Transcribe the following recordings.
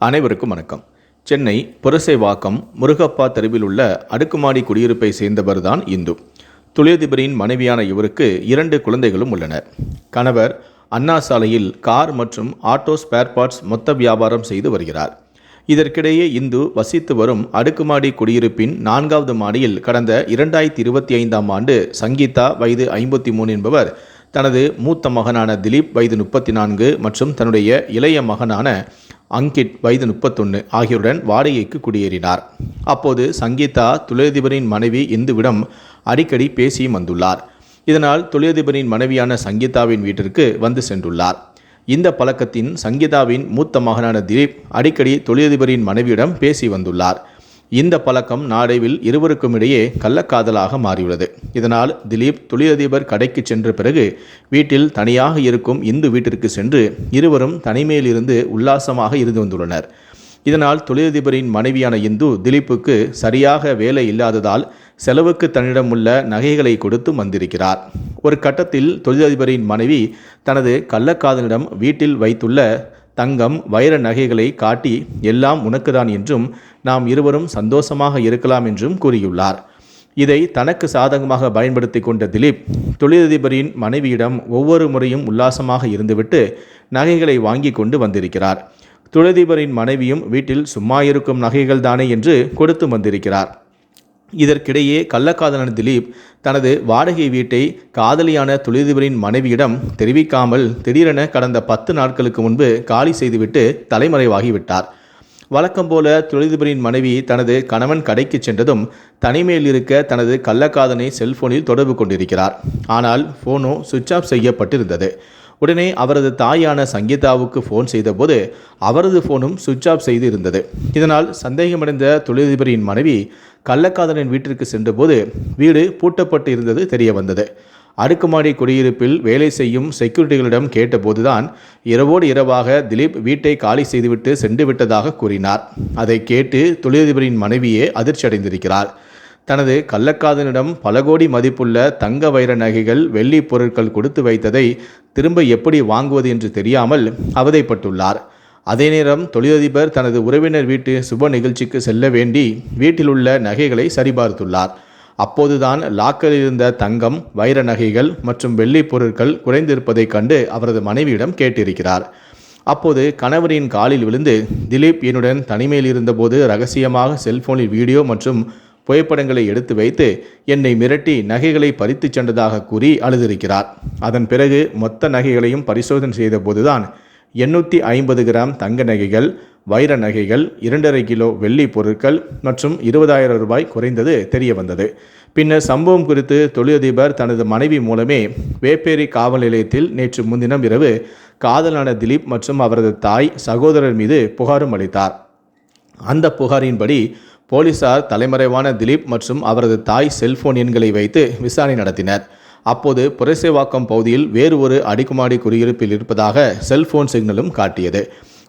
அனைவருக்கும் வணக்கம். சென்னை புரசைவாக்கம் முருகப்பா தெருவில் உள்ள அடுக்குமாடி குடியிருப்பை சேர்ந்தவர்தான் இந்து. தொழிலதிபரின் மனைவியான இவருக்கு 2 குழந்தைகளும் உள்ளனர். கணவர் அண்ணா சாலையில் கார் மற்றும் ஆட்டோ ஸ்பேர் பார்ட்ஸ் மொத்த வியாபாரம் செய்து வருகிறார். இதற்கிடையே இந்து வசித்து வரும் அடுக்குமாடி குடியிருப்பின் 4வது மாடியில் கடந்த 2025ஆம் ஆண்டு சங்கீதா வயது 53 என்பவர் தனது மூத்த மகனான திலீப் வயது 34 மற்றும் தன்னுடைய இளைய மகனான அங்கிட் வயது 31 ஆகியோருடன் வாடகைக்கு குடியேறினார். அப்போது சங்கீதா தொழிலதிபரின் மனைவி இந்துவிடம் அடிக்கடி பேசி வந்துள்ளார். இதனால் தொழிலதிபரின் மனைவியான சங்கீதாவின் வீட்டிற்கு வந்து சென்றுள்ளார். இந்த பழக்கத்தின் சங்கீதாவின் மூத்த மகனான திலீப் அடிக்கடி தொழிலதிபரின் மனைவியிடம் பேசி வந்துள்ளார். இந்த பழக்கம் நாடைவில் இருவருக்கும் இடையே கள்ளக்காதலாக மாறியுள்ளது. இதனால் திலீப் தொழிலதிபர் கடைக்கு சென்ற பிறகு வீட்டில் தனியாக இருக்கும் இந்து வீட்டிற்கு சென்று இருவரும் தனிமையில் இருந்து உல்லாசமாக இருந்து வந்துள்ளனர். இதனால் தொழிலதிபரின் மனைவியான இந்து திலீப்புக்கு சரியாக வேலை இல்லாததால் செலவுக்கு தன்னிடம் உள்ள நகைகளை கொடுத்து வந்திருக்கிறார். ஒரு கட்டத்தில் தொழிலதிபரின் மனைவி தனது கள்ளக்காதலிடம் வீட்டில் வைத்துள்ள தங்கம் வைர நகைகளை காட்டி எல்லாம் உனக்குதான் என்றும் நாம் இருவரும் சந்தோஷமாக இருக்கலாம் என்றும் கூறியுள்ளார். இதை தனக்கு சாதகமாக பயன்படுத்தி கொண்ட திலீப் தொழிலதிபரின் மனைவியிடம் ஒவ்வொரு முறையும் உல்லாசமாக இருந்துவிட்டு நகைகளை வாங்கி கொண்டு வந்திருக்கிறார். தொழிலதிபரின் மனைவியும் வீட்டில் சும்மா இருக்கும் நகைகள் தானே என்று கொடுத்து வந்திருக்கிறார். இதற்கிடையே கள்ளக்காதலன் திலீப் தனது வாடகை வீட்டை காதலியான தொழிலதிபரின் மனைவியிடம் தெரிவிக்காமல் திடீரென கடந்த 10 நாட்களுக்கு முன்பு காலி செய்துவிட்டு தலைமறைவாகிவிட்டார். வழக்கம் போல தொழிலதிபரின் மனைவி தனது கணவன் கடைக்கு சென்றதும் தனிமையில் இருக்க தனது கள்ளக்காதலை செல்போனில் தொடர்பு கொண்டிருக்கிறார். ஆனால் போனோ சுவிட்ச் ஆஃப் செய்யப்பட்டிருந்தது. உடனே அவரது தாயான சங்கீதாவுக்கு ஃபோன் செய்தபோது அவரது ஃபோனும் சுவிட்ச் ஆஃப் செய்து இருந்தது. இதனால் சந்தேகமடைந்த தொழிலதிபரின் மனைவி கள்ளக்காதலின் வீட்டிற்கு சென்றபோது வீடு பூட்டப்பட்டு இருந்தது தெரிய வந்தது. அடுக்குமாடி குடியிருப்பில் வேலை செய்யும் செக்யூரிட்டிகளிடம் கேட்டபோதுதான் இரவோடு இரவாக திலீப் வீட்டை காலி செய்துவிட்டு சென்று விட்டதாக கூறினார். அதை கேட்டு தொழிலதிபரின் மனைவியே அதிர்ச்சி அடைந்திருக்கிறார். தனது கள்ளக்காதலிடம் பல கோடி மதிப்புள்ள தங்க வைர நகைகள் வெள்ளி பொருட்கள் கொடுத்து வைத்ததை திரும்ப எப்படி வாங்குவது என்று தெரியாமல் அவதைப்பட்டுள்ளார். அதே நேரம் தொழிலதிபர் தனது உறவினர் வீட்டு சுப நிகழ்ச்சிக்கு செல்ல வேண்டி வீட்டில் உள்ள நகைகளை சரிபார்த்துள்ளார். அப்போதுதான் லாக்கரில் இருந்த தங்கம் வைர நகைகள் மற்றும் வெள்ளி பொருட்கள் குறைந்திருப்பதைக் கண்டு அவரது மனைவியிடம் கேட்டிருக்கிறார். அப்போது கணவரின் காலில் விழுந்து திலீப் என்னுடன் தனிமையில் இருந்தபோது ரகசியமாக செல்போனில் வீடியோ மற்றும் புகைப்படங்களை எடுத்து வைத்து என்னை மிரட்டி நகைகளை பறித்து சென்றதாக கூறி அழுதிருக்கிறார். அதன் பிறகு மொத்த நகைகளையும் பரிசோதனை செய்த போதுதான் 850 கிராம் தங்க நகைகள், வைர நகைகள், 2.5 கிலோ வெள்ளி பொருட்கள் மற்றும் 20,000 ரூபாய் குறைந்தது தெரிய வந்தது. பின்னர் சம்பவம் குறித்து தொழிலதிபர் தனது மனைவி மூலமே வேப்பேரி காவல் நிலையத்தில் நேற்று முன்தினம் இரவு காதலான திலீப் மற்றும் அவரது தாய் சகோதரர் மீது புகாரும் அளித்தார். அந்த புகாரின்படி போலீசார் தலைமறைவான திலீப் மற்றும் அவரது தாய் செல்போன் எண்களை வைத்து விசாரணை நடத்தினர். அப்போது புரசைவாக்கம் பகுதியில் வேறு ஒரு அடுக்குமாடி குடியிருப்பில் இருப்பதாக செல்போன் சிக்னலும் காட்டியது.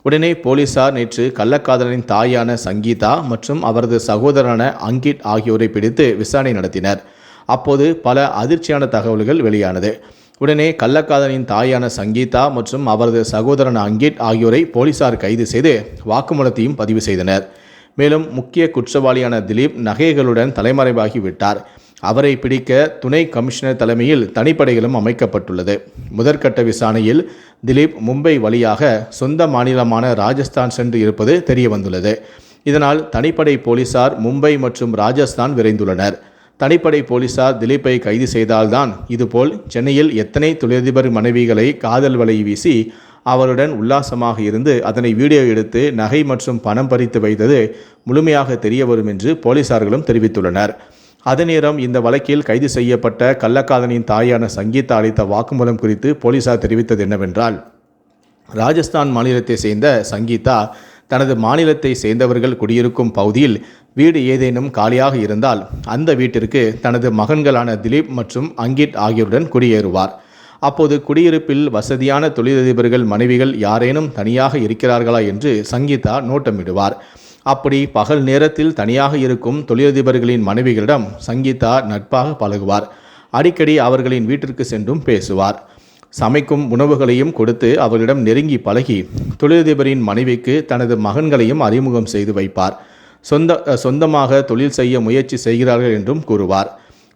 உடனே போலீசார் நேற்று கள்ளக்காதலனின் தாயான சங்கீதா மற்றும் அவரது சகோதரனான அங்கிட் ஆகியோரை பிடித்து விசாரணை நடத்தினர். அப்போது பல அதிர்ச்சியான தகவல்கள் வெளியானது. உடனே கள்ளக்காதலனின் தாயான சங்கீதா மற்றும் அவரது சகோதரன் அங்கிட் ஆகியோரை போலீசார் கைது செய்து வாக்குமூலத்தையும் பதிவு செய்தனர். மேலும் முக்கிய குற்றவாளியான திலீப் நகைகளுடன் தலைமறைவாகி விட்டார். அவரை பிடிக்க துணை கமிஷனர் தலைமையில் தனிப்படைகளும் அமைக்கப்பட்டுள்ளது. முதற்கட்ட விசாரணையில் திலீப் மும்பை வழியாக சொந்த மாநிலமான ராஜஸ்தான் சென்று இருப்பது தெரிய வந்துள்ளது. இதனால் தனிப்படை போலீசார் மும்பை மற்றும் ராஜஸ்தான் விரைந்துள்ளனர். தனிப்படை போலீசார் திலீப்பை கைது செய்தால்தான் இதுபோல் சென்னையில் எத்தனை தொழிலதிபர் மனைவிகளை காதல் வலை வீசி அவருடன் உல்லாசமாக இருந்து அதனை வீடியோ எடுத்து நகை மற்றும் பணம் பறித்து வைத்தது முழுமையாக தெரிய வரும் என்று போலீசார்களும் தெரிவித்துள்ளனர். அதே நேரம் இந்த வழக்கில் கைது செய்யப்பட்ட கள்ளக்காதலின் தாயான சங்கீதா அளித்த வாக்குமூலம் குறித்து போலீசார் தெரிவித்தது என்னவென்றால், ராஜஸ்தான் மாநிலத்தை சேர்ந்த சங்கீதா தனது மாநிலத்தை சேர்ந்தவர்கள் குடியிருக்கும் பகுதியில் வீடு ஏதேனும் காலியாக இருந்தால் அந்த வீட்டிற்கு தனது மகன்களான திலீப் மற்றும் அங்கிட் ஆகியோருடன் குடியேறுவார். அப்போது குடியிருப்பில் வசதியான தொழிலதிபர்கள் மனைவிகள் யாரேனும் தனியாக இருக்கிறார்களா என்று சங்கீதா நோட்டமிடுவார். அப்படி பகல் நேரத்தில் தனியாக இருக்கும் தொழிலதிபர்களின் மனைவிகளிடம் சங்கீதா நட்பாக பழகுவார். அடிக்கடி அவர்களின் வீட்டிற்கு சென்றும் பேசுவார். சமைக்கும் உணவுகளையும் கொடுத்து அவர்களிடம் நெருங்கி பழகி தொழிலதிபரின் மனைவிக்கு தனது மகன்களையும் அறிமுகம் செய்து வைப்பார். சொந்தமாக தொழில் செய்ய முயற்சி செய்கிறார்கள் என்றும் கூறுவார்.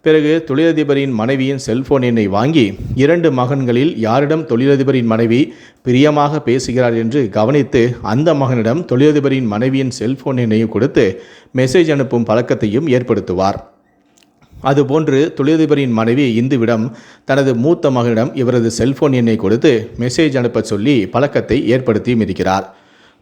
பிறகு தொழிலதிபரின் மனைவியின் செல்போன் எண்ணை வாங்கி 2 மகன்களில் யாரிடம் தொழிலதிபரின் மனைவி பிரியமாக பேசுகிறார் என்று கவனித்து அந்த மகனிடம் தொழிலதிபரின் மனைவியின் செல்போன் எண்ணையும் கொடுத்து மெசேஜ் அனுப்பும் பழக்கத்தையும் ஏற்படுத்துவார். அதுபோன்று தொழிலதிபரின் மனைவி இந்துவிடம் தனது மூத்த மகனிடம் இவரது செல்போன் எண்ணை கொடுத்து மெசேஜ் அனுப்ப சொல்லி பழக்கத்தை ஏற்படுத்தியும் இருக்கிறார்.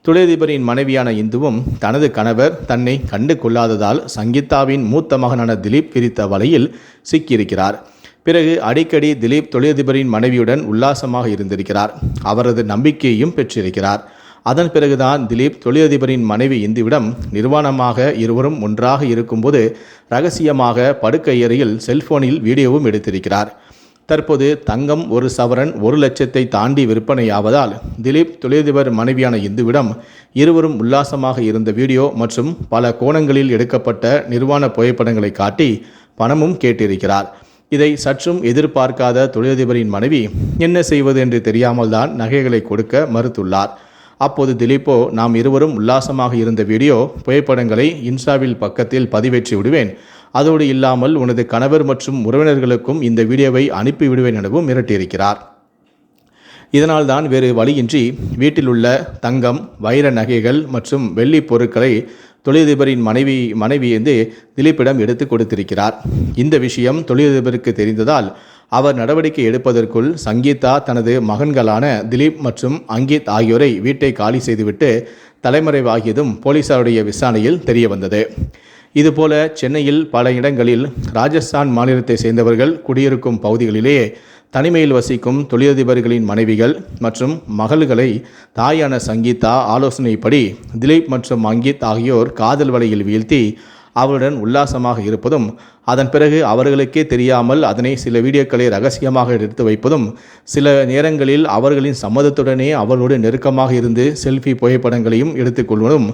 தொழிலதிபரின் மனைவியான இந்துவும் தனது கணவர் தன்னை கண்டு கொள்ளாததால் சங்கீதாவின் மூத்த மகனான திலீப் விரித்த வலையில் சிக்கியிருக்கிறார். பிறகு அடிக்கடி திலீப் தொழிலதிபரின் மனைவியுடன் உல்லாசமாக இருந்திருக்கிறார். அவரது நம்பிக்கையையும் பெற்றிருக்கிறார். அதன் பிறகுதான் திலீப் தொழிலதிபரின் மனைவி இந்துவிடம் நிர்வாணமாக இருவரும் ஒன்றாக இருக்கும்போது ரகசியமாக படுக்கையறையில் செல்போனில் வீடியோவும் எடுத்திருக்கிறார். தற்போது தங்கம் 1 சவரன் 1 லட்சத்தை தாண்டி விற்பனையாவதால் திலீப் தொழிலதிபர் மனைவியான இந்துவிடம் இருவரும் உல்லாசமாக இருந்த வீடியோ மற்றும் பல கோணங்களில் எடுக்கப்பட்ட நிர்வாண புகைப்படங்களை காட்டி பணமும் கேட்டிருக்கிறார். இதை சற்றும் எதிர்பார்க்காத தொழிலதிபரின் மனைவி என்ன செய்வது என்று தெரியாமல் தான் நகைகளை கொடுக்க மறுத்துள்ளார். அப்போது திலீப்போ, நாம் இருவரும் உல்லாசமாக இருந்த வீடியோ புகைப்படங்களை இன்ஸ்டாவில் பக்கத்தில் பதிவேற்றி விடுவேன், அதோடு இல்லாமல் உனது கணவர் மற்றும் உறவினர்களுக்கும் இந்த வீடியோவை அனுப்பிவிடுவேன் எனவும் மிரட்டியிருக்கிறார். இதனால் தான் வேறு வழியின்றி வீட்டில் உள்ள தங்கம், வைர நகைகள் மற்றும் வெள்ளி பொருட்களை தொழிலதிபரின் மனைவி திலீப்பிடம் எடுத்து கொடுத்திருக்கிறார். இந்த விஷயம் தொழிலதிபருக்கு தெரிந்ததால் அவர் நடவடிக்கை எடுப்பதற்குள் சங்கீதா தனது மகன்களான திலீப் மற்றும் அங்கித் ஆகியோரை வீட்டை காலி செய்துவிட்டு தலைமறைவாகியதும் போலீசாருடைய விசாரணையில் தெரிய வந்தது. இதுபோல சென்னையில் பல இடங்களில் ராஜஸ்தான் மாநிலத்தை சேர்ந்தவர்கள் குடியிருக்கும் பகுதிகளிலேயே தனிமையில் வசிக்கும் தொழிலதிபர்களின் மனைவிகள் மற்றும் மகள்களை தாயான சங்கீதா ஆலோசனைப்படி திலீப் மற்றும் அங்கித் ஆகியோர் காதல் வலையில் வீழ்த்தி அவருடன் உல்லாசமாக இருப்பதும், அதன் பிறகு அவர்களுக்கே தெரியாமல் அதனை சில வீடியோக்களை ரகசியமாக எடுத்து வைப்பதும், சில நேரங்களில் அவர்களின் சம்மதத்துடனே அவர்களோடு நெருக்கமாக இருந்து செல்ஃபி புகைப்படங்களையும் எடுத்துக்கொள்வதும்,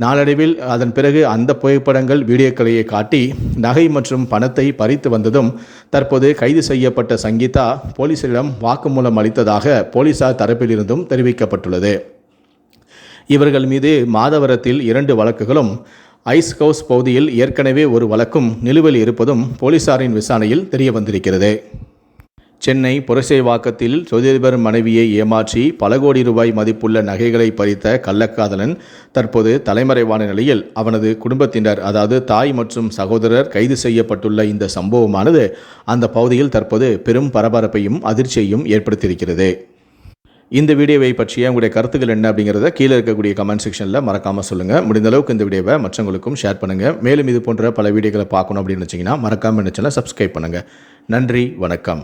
நாளடைவில் அதன் பிறகு அந்த புகைப்படங்கள் வீடியோக்களையே காட்டி நகை மற்றும் பணத்தை பறித்து வந்ததும் தற்போது கைது செய்யப்பட்ட சங்கீதா போலீசாரிடம் வாக்குமூலம் அளித்ததாக போலீசார் தரப்பிலிருந்தும் தெரிவிக்கப்பட்டுள்ளது. இவர்கள் மீது மாதவரத்தில் 2 வழக்குகளும், ஐஸ் ஹவுஸ் பகுதியில் ஏற்கனவே 1 வழக்கும் நிலுவையில் இருப்பதும் போலீசாரின் விசாரணையில் தெரிய வந்திருக்கிறது. சென்னை புரசைவாக்கத்தில் தொழிலதிபர் மனைவியை ஏமாற்றி பல கோடி ரூபாய் மதிப்புள்ள நகைகளை பறித்த கள்ளக்காதலன் தற்போது தலைமறைவான நிலையில் அவனது குடும்பத்தினர், அதாவது தாய் மற்றும் சகோதரர் கைது செய்யப்பட்டுள்ள இந்த சம்பவமானது அந்த பகுதியில் தற்போது பெரும் பரபரப்பையும் அதிர்ச்சியையும் ஏற்படுத்தியிருக்கிறது. இந்த வீடியோவை பற்றிய உங்களுடைய கருத்துக்கள் என்ன அப்படிங்கிறத கீழே இருக்கக்கூடிய கமெண்ட் செக்ஷனில் மறக்காமல் சொல்லுங்கள். முடிந்த அளவுக்கு இந்த வீடியோவை மற்றவங்களுக்கும் ஷேர் பண்ணுங்கள். மேலும் இது போன்ற பல வீடியோக்களை பார்க்கணும் அப்படின்னு நினச்சிங்கன்னா மறக்காமல் இந்த சேனலை சப்ஸ்கிரைப் பண்ணுங்கள். நன்றி, வணக்கம்.